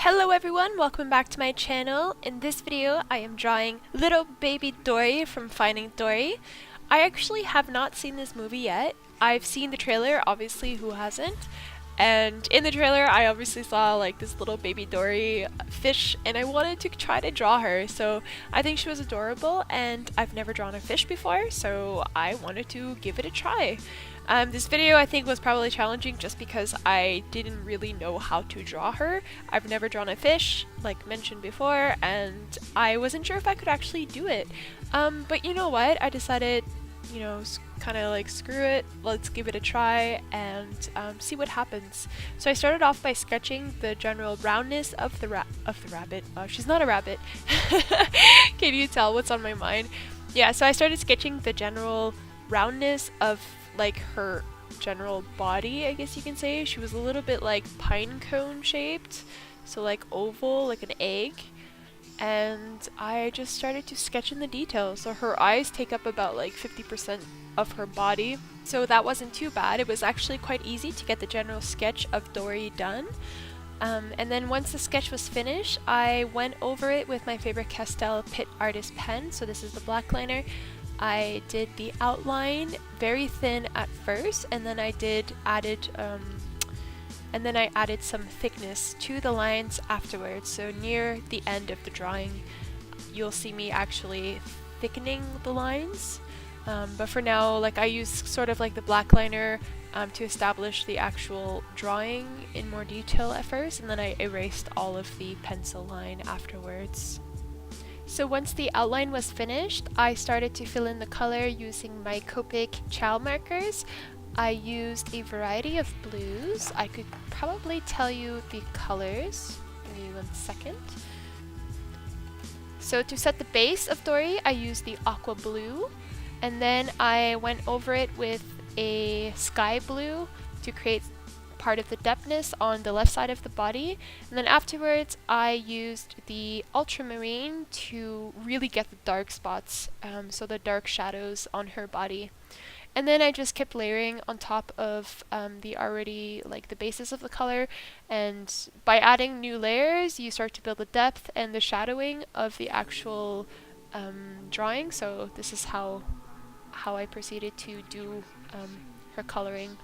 Hello everyone, welcome back to my channel. In this video I am drawing little baby Dory from Finding Dory. I actually have not seen this movie yet. I've seen the trailer, obviously, who hasn't? And in the trailer I obviously saw like this little baby Dory fish and I wanted to try to draw her. So I think she was adorable and I've never drawn a fish before, so I wanted to give it a try. This video I think was probably challenging just because I didn't really know how to draw her. I've never drawn a fish, like mentioned before, and I wasn't sure if I could actually do it. But you know what? I decided, you know, kind of like screw it, let's give it a try and see what happens. So I started off by sketching the general roundness of the rabbit. She's not a rabbit. Can you tell what's on my mind? Yeah, so I started sketching the general roundness of like her general body, I guess you can say. She was a little bit like pine cone shaped, so like oval, like an egg. And I just started to sketch in the details. So her eyes take up about like 50% of her body, so that wasn't too bad. It was actually quite easy to get the general sketch of Dory done. And then once the sketch was finished, I went over it with my favorite Castell PITT artist pen. So this is the black liner. I did the outline very thin at first, and then I added some thickness to the lines afterwards. So near the end of the drawing, you'll see me actually thickening the lines. But for now, like I use sort of like the black liner to establish the actual drawing in more detail at first, and then I erased all of the pencil line afterwards. So once the outline was finished, I started to fill in the color using my Copic Ciao markers. I used a variety of blues. I could probably tell you the colors. Give me 1 second. So to set the base of Dory, I used the aqua blue, and then I went over it with a sky blue to create part of the depthness on the left side of the body, and then afterwards I used the ultramarine to really get the dark spots, so the dark shadows on her body. And then I just kept layering on top of the already, like the basis of the color, and by adding new layers you start to build the depth and the shadowing of the actual drawing. So this is how I proceeded to do her coloring.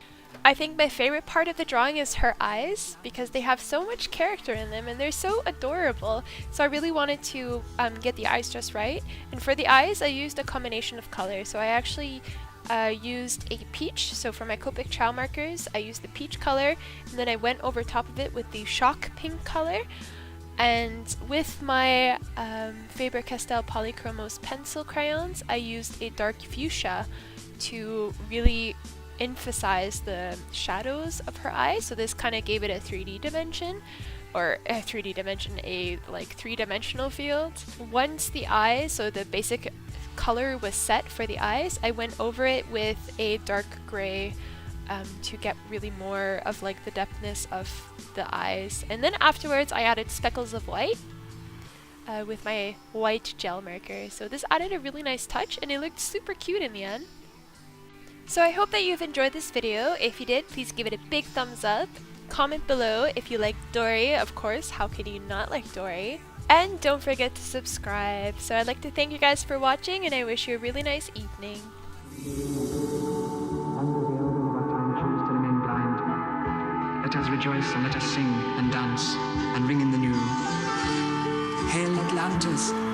I think my favorite part of the drawing is her eyes, because they have so much character in them and they're so adorable. So I really wanted to get the eyes just right. And for the eyes I used a combination of colors. So I actually used a peach. So for my Copic Ciao markers I used the peach color, and then I went over top of it with the shock pink color. And with my Faber Castell Polychromos pencil crayons I used a dark fuchsia to really emphasize the shadows of her eyes. So this kind of gave it a 3D dimension, or a 3D dimension, a like three-dimensional field. Once the eyes, so the basic color was set for the eyes, I went over it with a dark gray to get really more of like the depthness of the eyes. And then afterwards I added speckles of white with my white gel marker. So this added a really nice touch and it looked super cute in the end. So I hope that you've enjoyed this video. If you did, please give it a big thumbs up. Comment below if you like Dory, of course, how could you not like Dory? And don't forget to subscribe. So I'd like to thank you guys for watching and I wish you a really nice evening. Under the elder of our time choose to remain blind. Let us rejoice and let us sing and dance and ring in the new. Hail Atlantis!